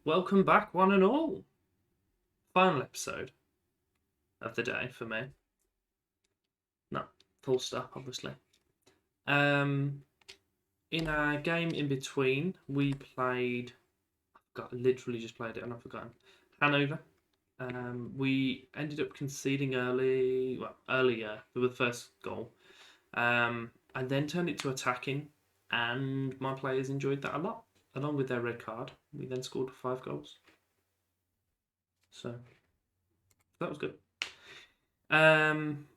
Welcome back, one and all. Final episode of the day for me. No, full stop, obviously. In our game in between, we played. Literally just played it and I've forgotten. Hanover. We ended up conceding earlier with the first goal, and then turned it to attacking, and my players enjoyed that a lot, along with their red card. We then scored 5 goals. So that was good.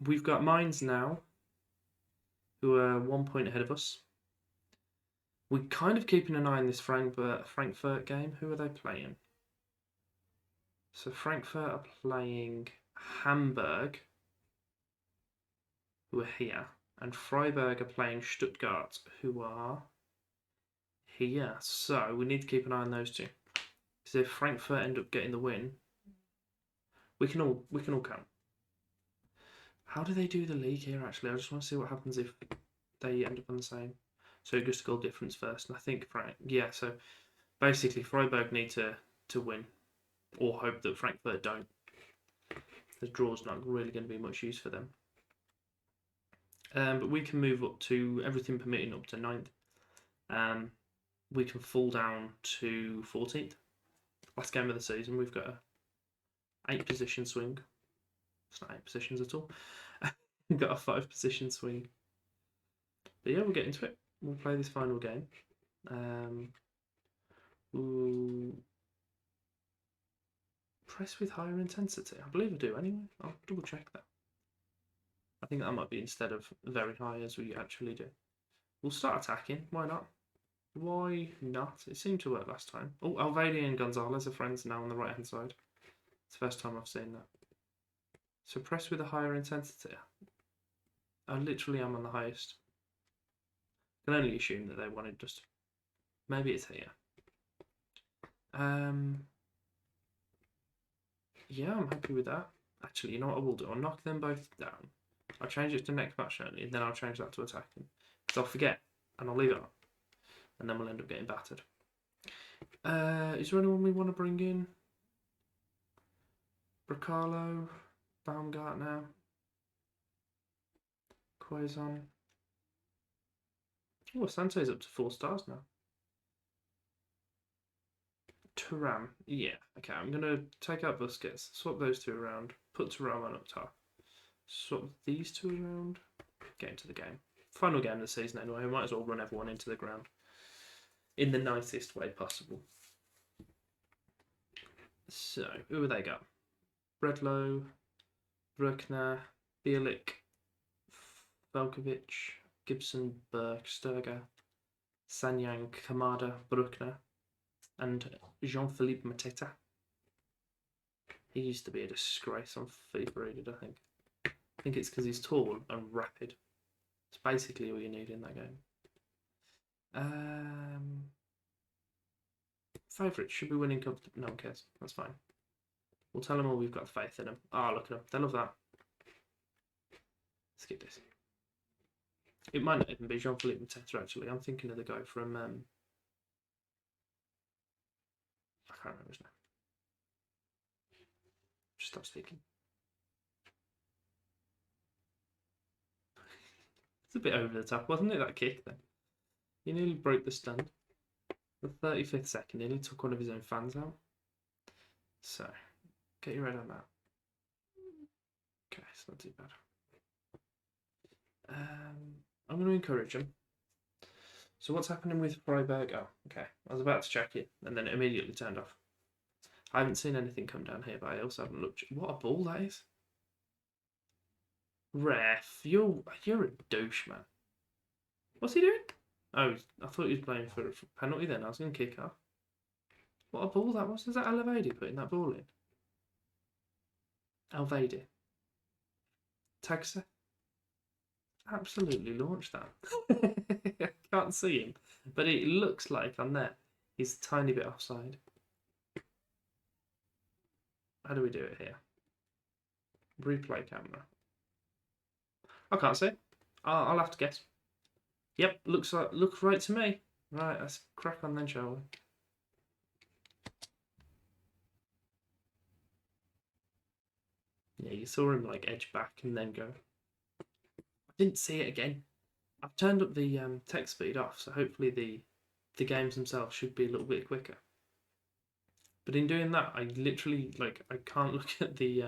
We've got Mines now, who are 1 point ahead of us. We're kind of keeping an eye on this Frankfurt game. Who are they playing? So Frankfurt are playing Hamburg, who are here, and Freiburg are playing Stuttgart, who are here. So we need to keep an eye on those two, because if Frankfurt end up getting the win, we can all count. How do they do the league here? Actually, I just want to see what happens if they end up on the same. So it goes to goal difference first, and I think So basically, Freiburg need to win, or hope that Frankfurt don't. The draw's not really going to be much use for them. But we can move up to everything permitting up to 9th. We can fall down to 14th. Last game of the season, we've got a 8 position swing. It's not 8 positions at all. We've got a 5 position swing. But yeah, we'll get into it. We'll play this final game. We'll press with higher intensity. I believe I do anyway. I'll double check that. I think that might be instead of very high as we actually do. We'll start attacking. Why not? Why not? It seemed to work last time. Oh, Alvedi and Gonzalez are friends now on the right hand side. It's the first time I've seen that. So press with a higher intensity. I literally am on the highest. I can only assume that they wanted just. Maybe it's here. Yeah, I'm happy with that. Actually, you know what I will do? I'll knock them both down. I'll change it to next match only, and then I'll change that to attacking. Because I'll forget, and I'll leave it on. And then we'll end up getting battered. Is there anyone we want to bring in? Bracalo, Baumgartner, Quaison. Oh, Sante's up to 4 stars now. Thuram. Yeah, okay, I'm going to take out Busquets, swap those two around, put Thuram on up top. Swap these two around, get into the game. Final game of the season anyway, we might as well run everyone into the ground in the nicest way possible. So, who have they got? Bredlow, Bruckner, Bielik, Velkovic, Gibson, Burke, Sturger, Sanyang, Kamada, Bruckner, and Jean-Philippe Mateta. He used to be a disgrace on FIFA rated, I think. I think it's because he's tall and rapid. It's basically all you need in that game. Favourites should be winning cup. No one cares. That's fine. We'll tell them all we've got faith in them. Ah, look at them. They love that. Skip this. It might not even be Jean-Philippe Mateta, actually. I'm thinking of the guy from. I can't remember his name. Just stop speaking. It's a bit over the top, wasn't it, that kick then? He nearly broke the stand. The 35th second, he nearly took one of his own fans out. So, get your head on that. Okay, it's not too bad. I'm going to encourage him. So what's happening with Freiburg? Oh, okay. I was about to check it, and then it immediately turned off. I haven't seen anything come down here, but I also haven't looked. What a ball that is! Ref, you're a douche, man. What's he doing? Oh, I thought he was playing for penalty then. I was going to kick off. What a ball that was. Is that Alvedi putting that ball in? Alvedi. Tagsa. Absolutely launched that. I can't see him, but it looks like on there he's a tiny bit offside. How do we do it here? Replay camera. I can't see. I'll have to guess. Yep, looks right to me. Right, let's crack on then, shall we? Yeah, you saw him like edge back and then go. I didn't see it again. I've turned up the text speed off, so hopefully the games themselves should be a little bit quicker. But in doing that, I literally I can't look at the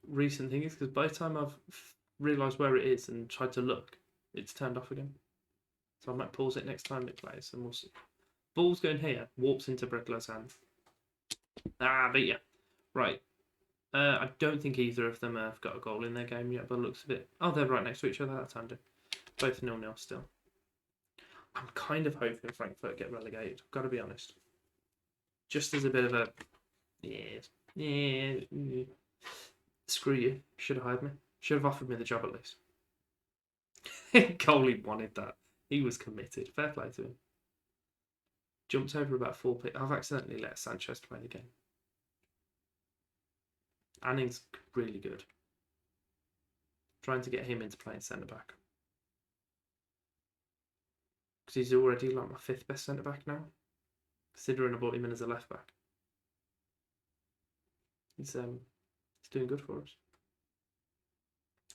recent things because by the time I've realised where it is and tried to look, it's turned off again. So I might pause it next time it plays, and we'll see. Ball's going here, warps into Bregler's hand. Ah, beat ya. Right. I don't think either of them have got a goal in their game yet, but it looks a bit. Oh, they're right next to each other. That's handy. Both 0-0 still. I'm kind of hoping Frankfurt get relegated. I've got to be honest. Just as a bit of a yeah. Screw you. Should have hired me. Should have offered me the job at least. Goalie wanted that. He was committed. Fair play to him. Jumped over about 4 people. I've accidentally let Sanchez play the game. Anning's really good. Trying to get him into playing centre back. Because he's already like my 5th best centre back now. Considering I brought him in as a left back. He's doing good for us.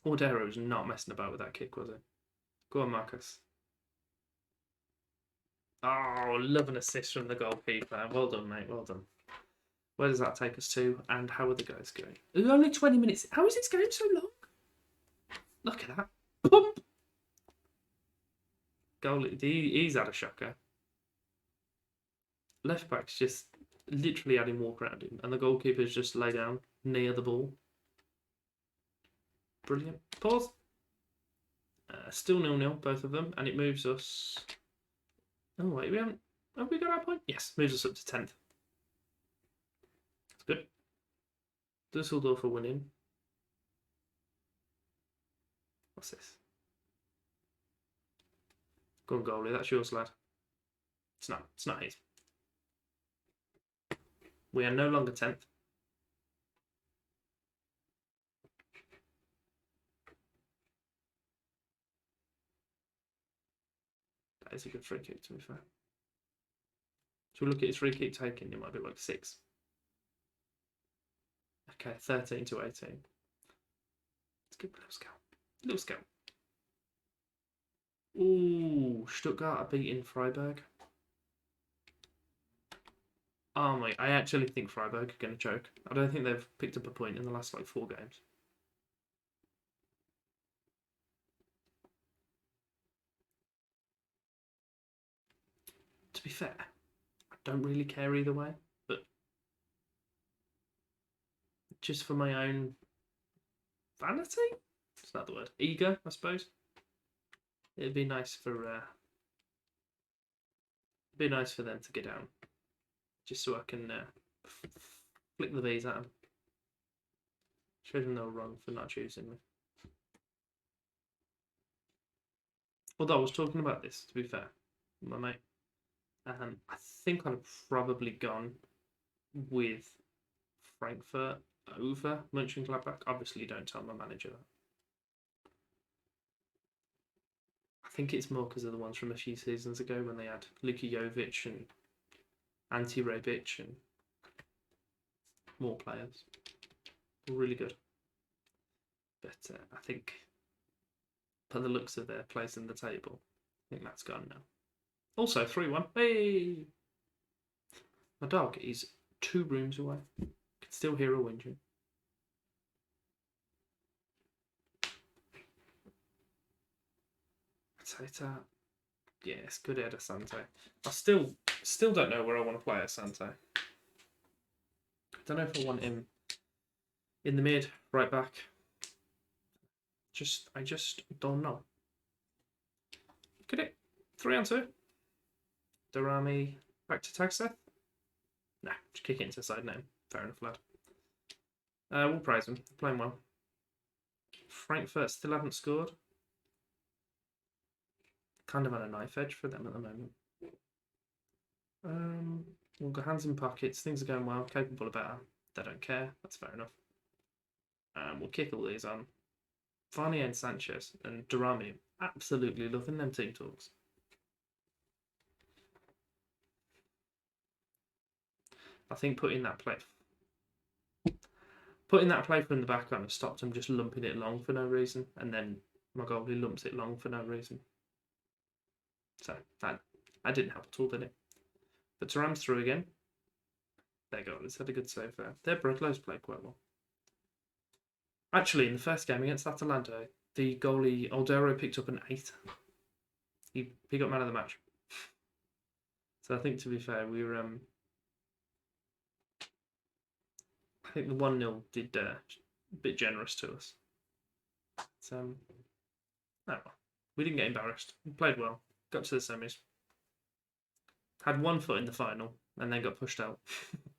Ordero was not messing about with that kick, was he? Go on, Marcus. Oh, love an assist from the goalkeeper. Well done, mate. Well done. Where does that take us to? And how are the guys going? It's only 20 minutes. How is this game so long? Look at that. Pump! Goalie. He's had a shocker. Left back's just literally had him walk around him. And the goalkeeper's just lay down near the ball. Brilliant. Pause. Still 0-0, both of them. And it moves us... Oh, wait, we haven't... Have we got our point? Yes, moves us up to 10th. That's good. Dusseldorf are winning. What's this? Go on, goalie. That's yours, lad. It's not. It's not his. We are no longer 10th. That is a good free kick, to be fair. So we look at his free kick taking, it might be like 6. Okay, 13 to 18. Let's give it a little scout. Little scout. Ooh, Stuttgart are beating Freiburg. Oh my, I actually think Freiburg are going to choke. I don't think they've picked up a point in the last 4 games. To be fair, I don't really care either way, but just for my own vanity? It's not the word. Ego, I suppose. It'd be nice for them to get down, just so I can flick the V's at them. Show them they were wrong for not choosing me. Although I was talking about this, to be fair, my mate. I think I'd have probably gone with Frankfurt over Mönchengladbach. Obviously, don't tell my manager that. I think it's more because of the ones from a few seasons ago when they had Luka Jovic and Ante Rebic and more players. Really good. But I think, by the looks of their place in the table, I think that's gone now. Also, 3-1. Hey! My dog is 2 rooms away. Can still hear her whinging. Tata. Yes, good header, Sante. I still don't know where I want to play at Sante. I don't know if I want him in the mid, right back. I just don't know. Look at it. 3-2. Darami back to Tagseth. Nah, just kick it into the side now. Fair enough, lad. We'll praise him. Playing well. Frankfurt still haven't scored. Kind of on a knife edge for them at the moment. We'll go hands in pockets. Things are going well. Capable of better. They don't care. That's fair enough. We'll kick all these on. Varney and Sanchez and Darami. Absolutely loving them team talks. I think putting that play. Putting that play from the back on has stopped him just lumping it long for no reason, and then my goalie lumps it long for no reason. So that didn't help at all, did it? But Thuram's through again. There you go. Let's had a good save there. Their Bredlow's played quite well. Actually, in the first game against Atalanta, the goalie Aldero picked up an 8. He got man of the match. So I think, to be fair, we were. I think the 1-0 did a bit generous to us. So, oh, we didn't get embarrassed. We played well. Got to the semis. Had 1 foot in the final, and then got pushed out.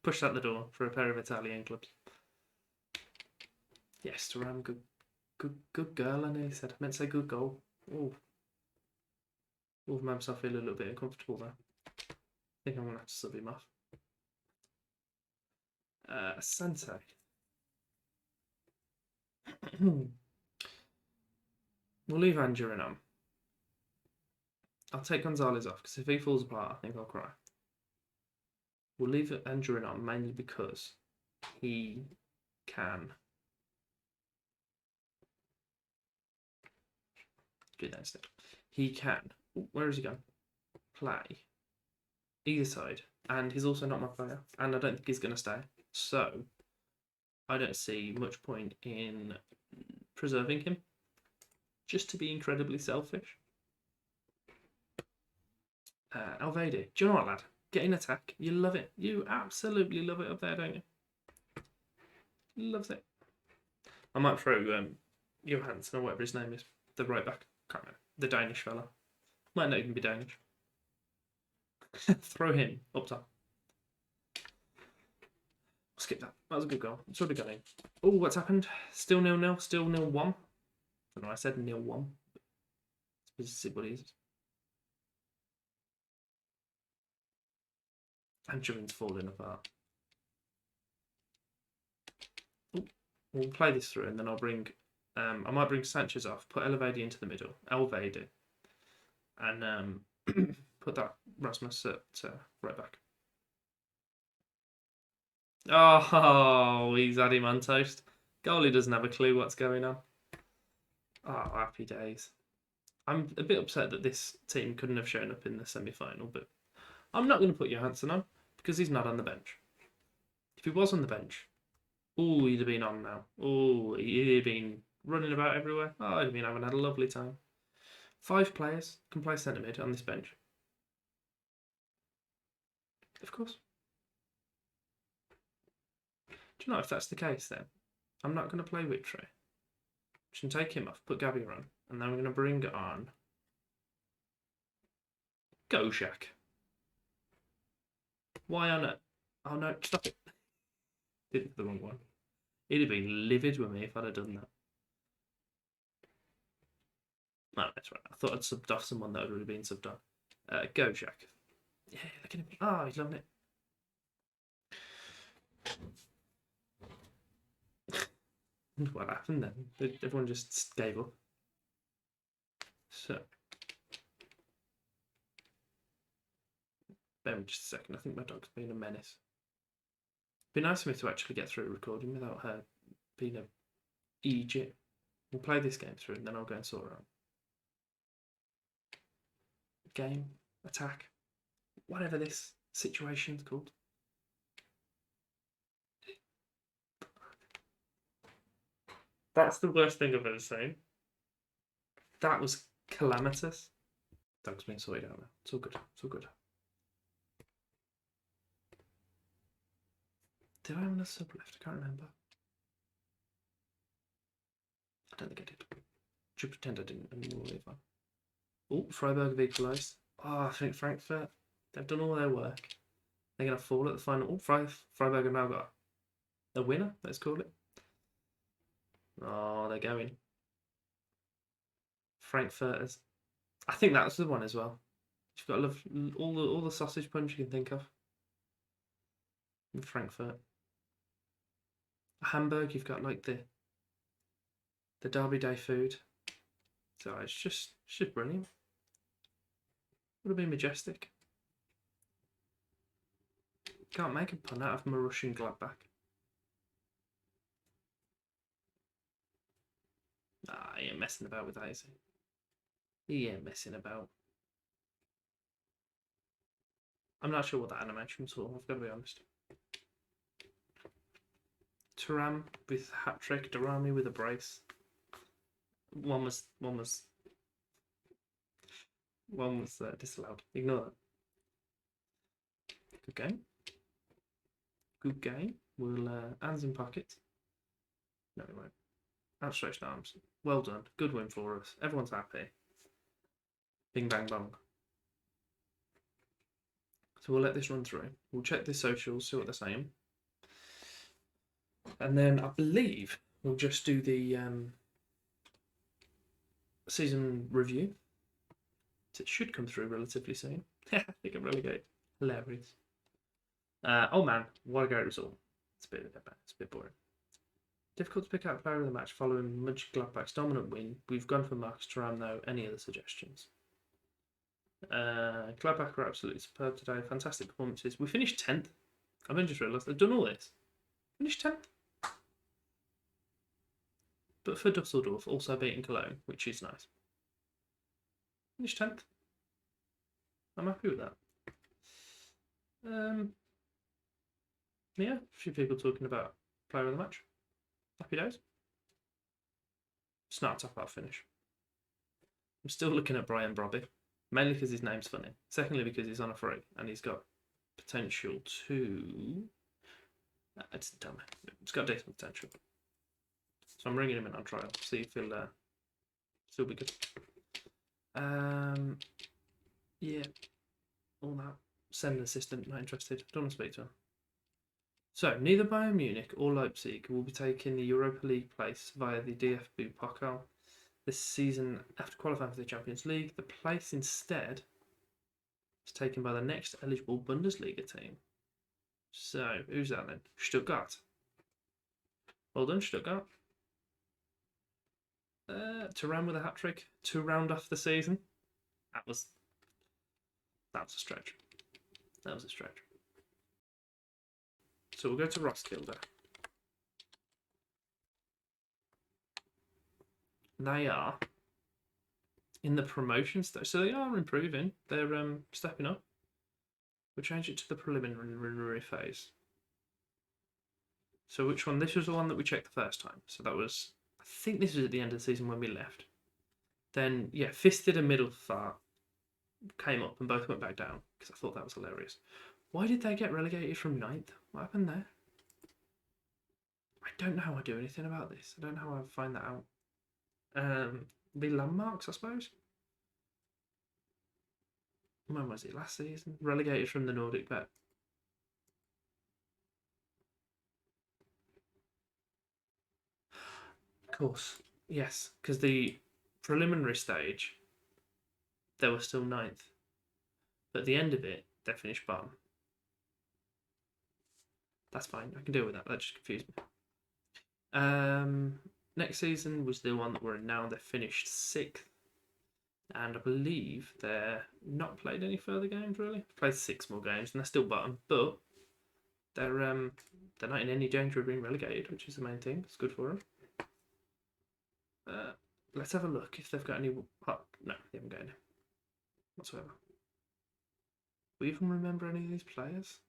Pushed out the door for a pair of Italian clubs. Yes, Thuram, good girl, and he said. I meant to say good goal. Oh, made myself feel a little bit uncomfortable there. I think I'm gonna have to sub him off. Asante. We'll leave Angerin on. I'll take Gonzalez off because if he falls apart, I think I'll cry. We'll leave Angerin on mainly because he can do that instead. He can. Where has he gone? Play either side, and he's also not my player, and I don't think he's going to stay. So I don't see much point in preserving him, just to be incredibly selfish. Alvedi, do you know what, lad? Get in attack. You love it. You absolutely love it up there, don't you? Loves it. I might throw Johansson or whatever his name is, the right back. Can't remember. The Danish fella. Might not even be Danish. Throw him up top. Skip that. That was a good goal. It's already got in. Oh, what's happened? Still 0-0. Still 0-1. I don't know. I said 0-1. Let's see what it is. And Juven's falling apart. Ooh. We'll play this through, and then I'll bring. I might bring Sanchez off. Put Elvedi into the middle. Elvedi. And put that Rasmus at right back. Oh, he's had him on toast. Goalie doesn't have a clue what's going on. Oh, happy days. I'm a bit upset that this team couldn't have shown up in the semi-final, but I'm not going to put Johansson on because he's not on the bench. If he was on the bench, oh, he'd have been on now. Oh, he'd have been running about everywhere. Oh, he'd have been having had a lovely time. 5 players can play centre mid on this bench. Of course. Do you know, if that's the case, then I'm not going to play Witry. We can take him off, put Gabby on, and then we're going to bring on Gojak. Why on it? Oh no, stop it. Did the wrong one. He'd have been livid with me if I'd have done that. No, that's right. I thought I'd subbed off someone that had already been subbed on. Gojak. Yeah, look at him. Oh, he's loving it. What happened then? Everyone just gave up. So, bear with me just a second. I think my dog's being a menace. It'd be nice for me to actually get through a recording without her being a Egypt. We'll play this game through and then I'll go and sort her out. Game, attack, whatever this situation's called. That's the worst thing I've ever seen. That was calamitous. Dog's been sorted out now. It's all good. It's all good. Did I have another sub left? I can't remember. I don't think I did. Should pretend I didn't and we'll leave on. Oh, Freiburg have equalised. Oh, I think Frankfurt, they've done all their work. They're going to fall at the final. Oh, Freiburg have now got a winner, let's call it. Oh, they're going. Frankfurters. I think that's the one as well. You've got to love all the sausage punch you can think of. In Frankfurt. Hamburg, you've got like the Derby Day food. So it's just brilliant. Would have been majestic. Can't make a pun out of my Russian Gladbach. he ain't messing about with that, is he? He ain't messing about. I'm not sure what that animation was for, I've got to be honest. Turam with hat trick, Darami with a brace. One was disallowed. Ignore that. Good game. Good game. We'll hands in pockets. No, we won't. Outstretched arms. Well done. Good win for us. Everyone's happy. Bing bang bong. So we'll let this run through. We'll check the socials, see what they're saying. And then I believe we'll just do the season review. It should come through relatively soon. I think I'm relegated. Hilarious. Oh man, what a great result. It's a bit boring. Difficult to pick out a player of the match following Mönchengladbach's dominant win. We've gone for Marcus Thuram though. Any other suggestions? Gladbach were absolutely superb today. Fantastic performances. We finished 10th. I've only just realised I've done all this. Finished 10th. But for Dusseldorf, also beating Cologne, which is nice. Finished 10th. I'm happy with that. Yeah, a few people talking about player of the match. Happy days. It's not a top-half finish. I'm still looking at Brian Brobby, mainly because his name's funny. Secondly, because he's on a free and he's got potential to. It's dumb. It's got decent potential. So I'm bringing him in on trial. See if he'll still be good. Yeah, all that. Send an assistant. Not interested. Don't want to speak to him. So, neither Bayern Munich or Leipzig will be taking the Europa League place via the DFB Pokal this season after qualifying for the Champions League. The place instead is taken by the next eligible Bundesliga team. So, who's that then? Stuttgart. Well done, Stuttgart. Thuram with a hat trick to round off the season. That was a stretch. That was a stretch. So we'll go to Roskilde. They are in the promotion stage, so they are improving. They're stepping up. We'll change it to the preliminary phase. So which one? This was the one that we checked the first time. So that was, I think this was at the end of the season when we left. Then, yeah, Fisted and Middelfart came up and both went back down because I thought that was hilarious. Why did they get relegated from 9th? What happened there? I don't know how I do anything about this. I don't know how I find that out. The landmarks, I suppose. When was it? Last season? Relegated from the Nordic Bet. Of course. Yes, because the preliminary stage, they were still 9th. But at the end of it, they finished bottom. That's fine. I can deal with that. That just confused me. Next season was the one that we're in now. They finished 6th. And I believe they're not played any further games, really. Played 6 more games, and they're still bottom. But they're not in any danger of being relegated, which is the main thing. It's good for them. Let's have a look if they've got any. Oh, no, they haven't got any whatsoever. Do we even remember any of these players?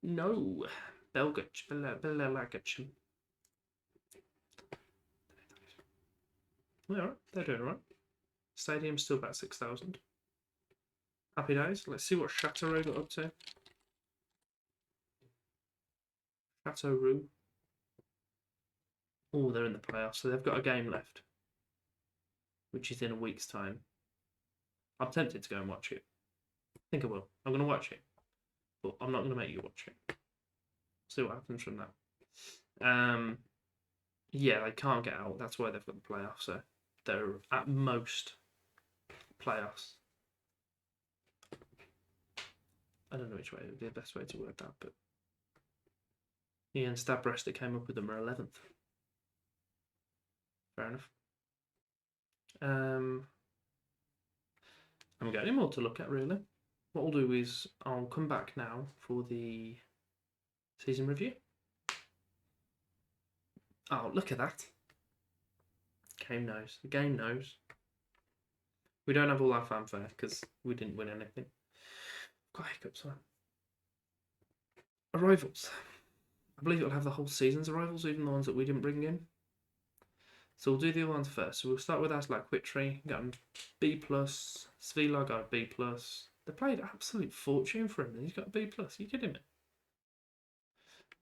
No. Belgic. Alright, they're doing alright. Stadium's still about 6,000. Happy days. Let's see what Châteauroux got up to. Châteauroux. Oh, they're in the playoffs, so they've got a game left, which is in a week's time. I'm tempted to go and watch it. I think I will. I'm going to watch it, but I'm not going to make you watch it. See what happens from that. Yeah, they can't get out. That's why they've got the playoffs. So they're at most playoffs. I don't know which way would be the best way to word that, but Ian Stabbrest that came up with them are 11th. Fair enough. Haven't got any more to look at, really. What I'll do is I'll come back now for the season review. Oh, look at that. game knows. The game knows. We don't have all our fanfare because we didn't win anything. Got hiccups, man. Arrivals. I believe it'll have the whole season's arrivals, even the ones that we didn't bring in. So we'll do the other ones first. So we'll start with Aslak Witry, got him B+. Svila got a B+. They played absolute fortune for him, and he's got a B+. Are you kidding me?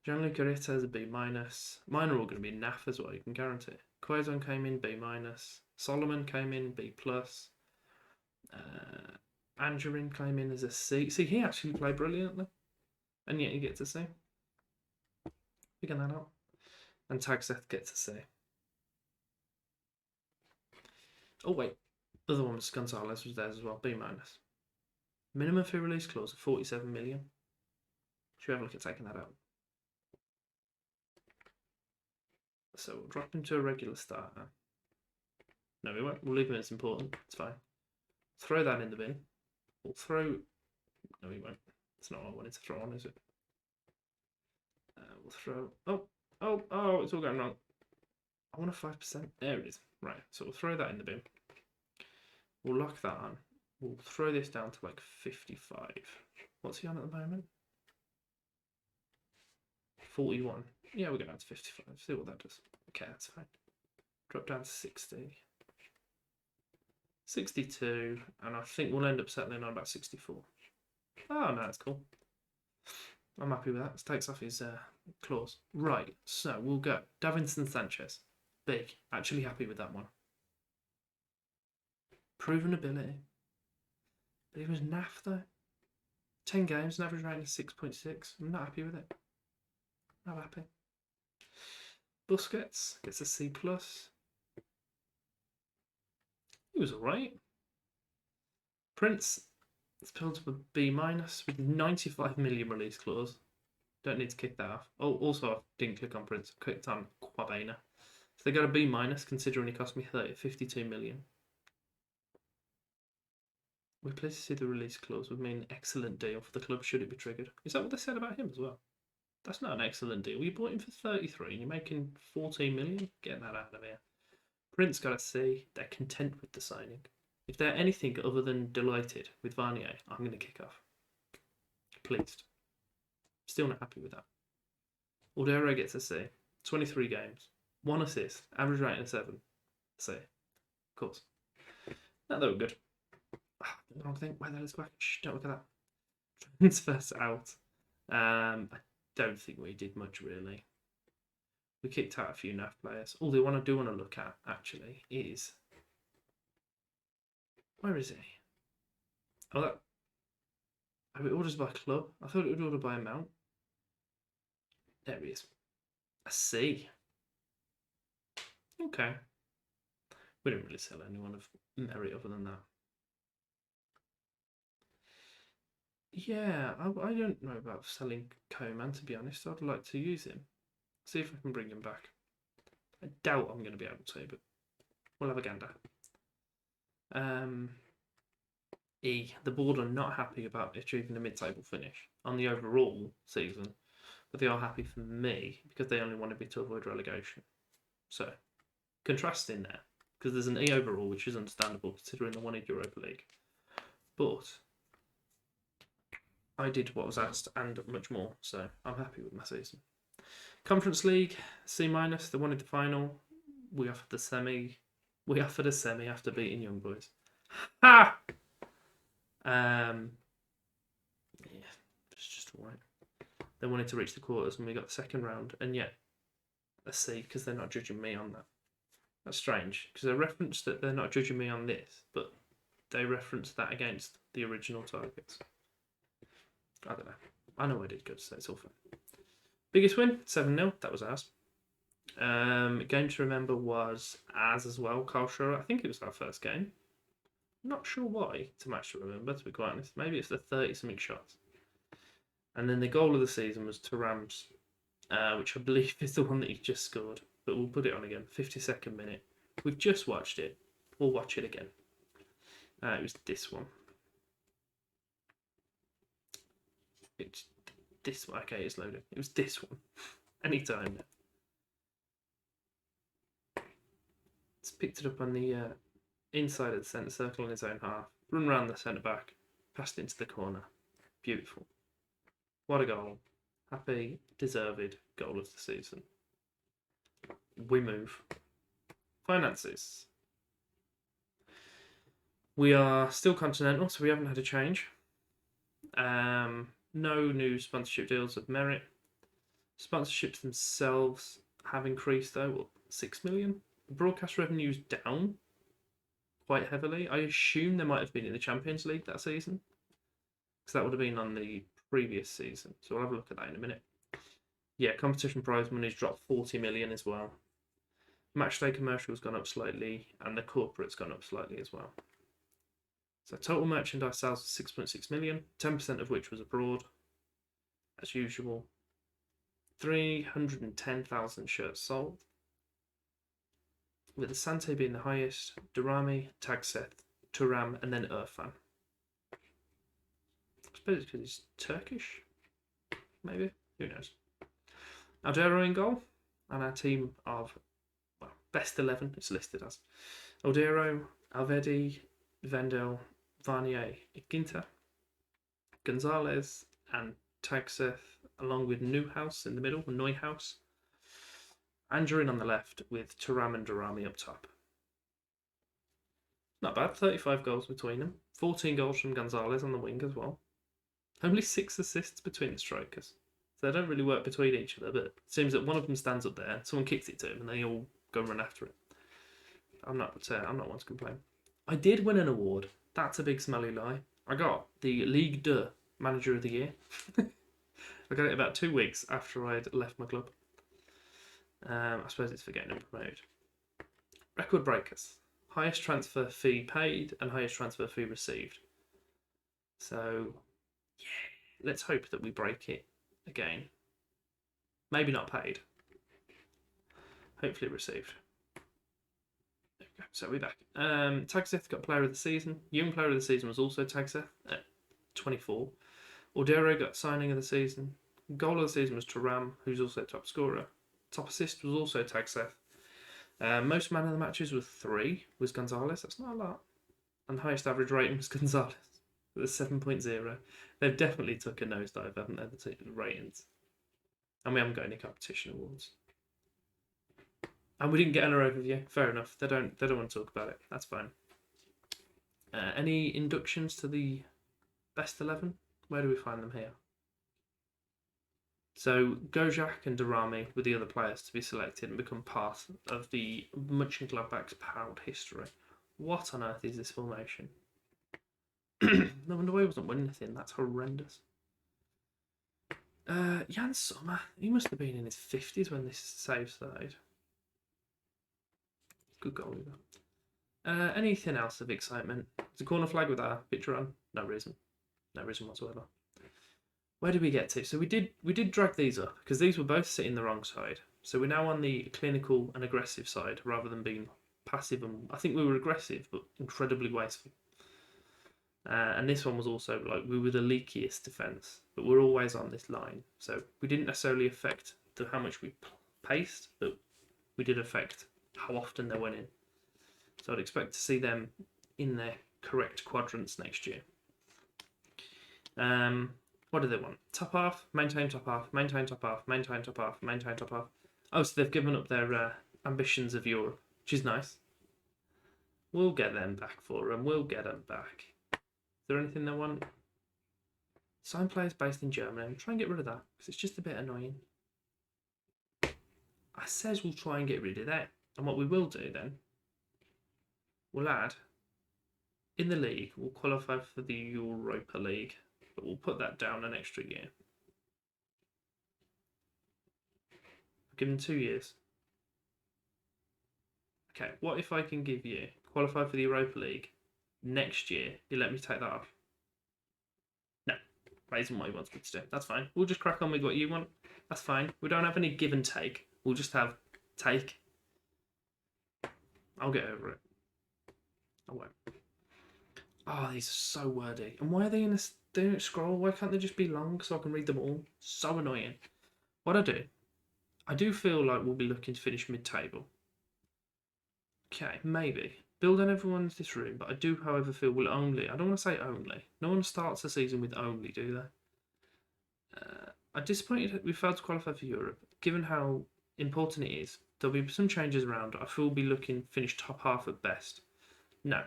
Gianluca Ritta has a B-. Mine are all going to be naff as well, you can guarantee it. Quaison came in B-. Solomon came in B+. Angerin came in as a C. See, he actually played brilliantly, and yet he gets a C. Figure that out. And Tagseth gets a C. Oh wait, the other one was Gonzalez was theirs as well, B-. Minimum fee release clause of 47 million. Should we have a look at taking that out? So we'll drop him to a regular starter. No, we won't. We'll leave him as important. It's fine. Throw that in the bin. We'll throw. No, we won't. It's not what I wanted to throw on, is it? We'll throw. Oh! It's all going wrong. I want a 5%. There it is. Right. So we'll throw that in the bin. We'll lock that on. We'll throw this down to like 55. What's he on at the moment? 41. Yeah, we're going down to 55. See what that does. Okay, that's fine. Drop down to 60. 62. And I think we'll end up settling on about 64. Oh, no, that's cool. I'm happy with that. This takes off his clause. Right, so we'll go. Davinson Sanchez. Big. Actually happy with that one. Proven ability. But he was naff though. 10 games, an average rating of 6.6. I'm not happy with it. Not happy. Busquets gets a C+. He was alright. Prince is built up a B- with 95 million release clause. Don't need to kick that off. Oh, also I didn't click on Prince. I clicked on Quabena. So they got a B- considering he cost me 52 million. We're pleased to see the release clause would mean an excellent deal for the club should it be triggered. Is that what they said about him as well? That's not an excellent deal. You bought him for 33 and you're making 14 million? Get that out of here. Prince got a C. They're content with the signing. If they're anything other than delighted with Varnier, I'm going to kick off. Pleased. Still not happy with that. Aldero gets a C. 23 games. 1 assist. Average rating of 7. C. Of course. No, they were good. The wrong thing. Why the hell is Quack? Shh, don't look at that. Transfers out. I don't think we did much really. We kicked out a few NAF players. All the one I do want to look at actually is, where is he? Oh, that. Oh, it orders by club. I thought it would order by amount. There he is. A C. Okay. We didn't really sell anyone of merit other than that. Yeah, I don't know about selling Coman, to be honest. I'd like to use him. See if I can bring him back. I doubt I'm going to be able to, but we'll have a gander. E. The board are not happy about achieving a mid-table finish on the overall season, but they are happy for me because they only wanted me to avoid relegation. So, contrasting there, because there's an E overall, which is understandable considering the wanted Europa League. But I did what was asked and much more, so I'm happy with my season. Conference League, C-. They wanted the final. We offered the semi. We offered a semi after beating Young Boys. Ha! Yeah, it's just alright. They wanted to reach the quarters and we got the second round, and yet a C because they're not judging me on that. That's strange because they referenced that they're not judging me on this, but they referenced that against the original targets. I don't know. I know I did good, so it's all fine. Biggest win, 7-0. That was ours. Game to remember was ours as well. Carl Schurrer. I think it was our first game. Not sure why. It's a match to remember, to be quite honest. Maybe it's the 30-something shots. And then the goal of the season was Thuram's, which I believe is the one that he just scored. But we'll put it on again. 52nd minute. We've just watched it. We'll watch it again. It was this one. It's this one. Okay, it's loading. It was this one. Anytime. It's picked it up on the inside of the centre circle in his own half, run round the centre back, passed it into the corner. Beautiful. What a goal. Happy, deserved goal of the season. We move. Finances. We are still continental, so we haven't had a change. No new sponsorship deals of merit. Sponsorships themselves have increased though, 6 million. Broadcast revenue's down quite heavily. I assume there might have been in the Champions League that season, because that would have been on the previous season. So we'll have a look at that in a minute. Yeah, competition prize money's dropped 40 million as well. Matchday commercial's gone up slightly, and the corporate's gone up slightly as well. So total merchandise sales was 6.6 million, 10% of which was abroad, as usual. 310,000 shirts sold, with Asante being the highest, Durrami, Tagseth, Turam, and then Irfan. I suppose it's because he's Turkish, maybe? Who knows? Aldero in goal, and our team of, well, best 11 it's listed as. Aldero, Alvedi, Vendel, Varnier, Ginter, Gonzalez, and Tagseth, along with Newhouse in the middle, Neuhaus. Angerin on the left, with Turam and Durrami up top. Not bad, 35 goals between them. 14 goals from Gonzalez on the wing as well. Only 6 assists between the strikers. So they don't really work between each other, but it seems that one of them stands up there, someone kicks it to him, and they all go and run after it. I'm not one to complain. I did win an award. That's a big smelly lie. I got the Ligue 2 Manager of the Year. I got it about 2 weeks after I'd left my club. I suppose it's for getting them promoted. Record breakers. Highest transfer fee paid and highest transfer fee received. So, yeah, let's hope that we break it again. Maybe not paid. Hopefully received. There we go. So we're back. Tagseth got Player of the Season. Young Player of the Season was also Tagseth at 24. Ordero got Signing of the Season. Goal of the Season was Turam, who's also top scorer. Top assist was also Tagseth. Most man of the matches with 3 was Gonzalez. That's not a lot. And the highest average rating was Gonzalez with a 7.0. They've definitely took a nosedive, haven't they, the ratings? And we haven't got any competition awards. And we didn't get an overview. Fair enough. They don't want to talk about it. That's fine. Any inductions to the best 11? Where do we find them here? So Gojak and Durrami were the other players to be selected and become part of the Mönchengladbach's proud history. What on earth is this formation? No wonder why he wasn't winning anything. That's horrendous. Jan Sommer, he must have been in his 50s when this save started. Good goal either. Anything else of excitement? There's a corner flag with our picture on. No reason whatsoever. Where did we get to? So we did drag these up because these were both sitting the wrong side. So we're now on the clinical and aggressive side rather than being passive. And I think we were aggressive but incredibly wasteful. And this one was also like we were the leakiest defence, but we're always on this line. So we didn't necessarily affect how much we paced, but we did affect how often they went in. So I'd expect to see them in their correct quadrants next year. What do they want? Top half, maintain top half, maintain top half, maintain top half, maintain top half. Oh, so they've given up their ambitions of Europe, which is nice. We'll get them back for them. We'll get them back. Is there anything they want? Sign players based in Germany. Try and get rid of that because it's just a bit annoying. I says we'll try and get rid of that. And what we will do then, we'll add in the league, we'll qualify for the Europa League, but we'll put that down an extra year. I'll give them 2 years. Okay, what if I can give you qualify for the Europa League next year? You let me take that off? No, that isn't what he wants me to do. That's fine. We'll just crack on with what you want. That's fine. We don't have any give and take. We'll just have take. I'll get over it. I won't. Oh, these are so wordy. And why are they in this? They don't scroll. Why can't they just be long so I can read them all? So annoying. What I do feel like we'll be looking to finish mid-table. Okay, maybe. Build on everyone's this room, but I do, however, feel will only. I don't want to say only. No one starts the season with only, do they? I'm disappointed that we failed to qualify for Europe. Given how important it is, there'll be some changes around. I feel we'll be looking finish top half at best. No.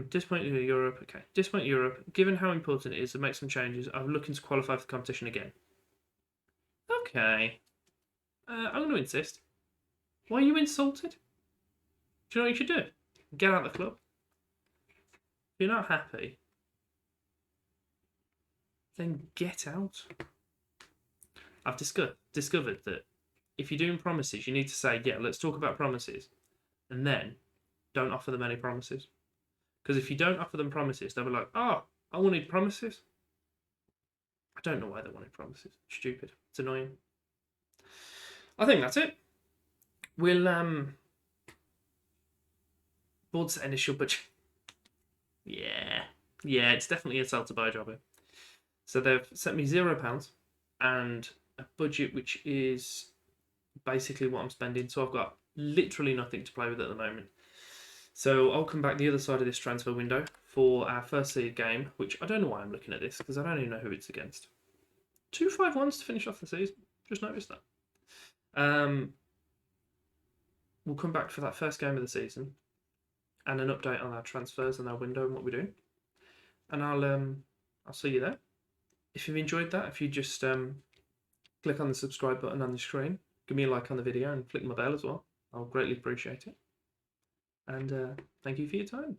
Disappointed in Europe. Okay. Disappointed Europe. Given how important it is to make some changes, I'm looking to qualify for the competition again. Okay. I'm going to insist. Why are you insulted? Do you know what you should do? Get out of the club. If you're not happy, then get out. I've discovered that if you're doing promises, you need to say, yeah, let's talk about promises. And then don't offer them any promises. Because if you don't offer them promises, they'll be like, oh, I wanted promises. I don't know why they wanted promises. Stupid. It's annoying. I think that's it. We'll board set initial budget. Yeah, it's definitely a sell to buy job here. So they've sent me £0 and a budget which is basically what I'm spending. So I've got literally nothing to play with at the moment. So I'll come back the other side of this transfer window for our first seed game, which I don't know why I'm looking at this because I don't even know who it's against. 2-5-1s to finish off the season. Just noticed that. We'll come back for that first game of the season and an update on our transfers and our window and what we're doing. And I'll see you there. If you've enjoyed that, if you just click on the subscribe button on the screen, give me a like on the video and click my bell as well. I'll greatly appreciate it. And thank you for your time.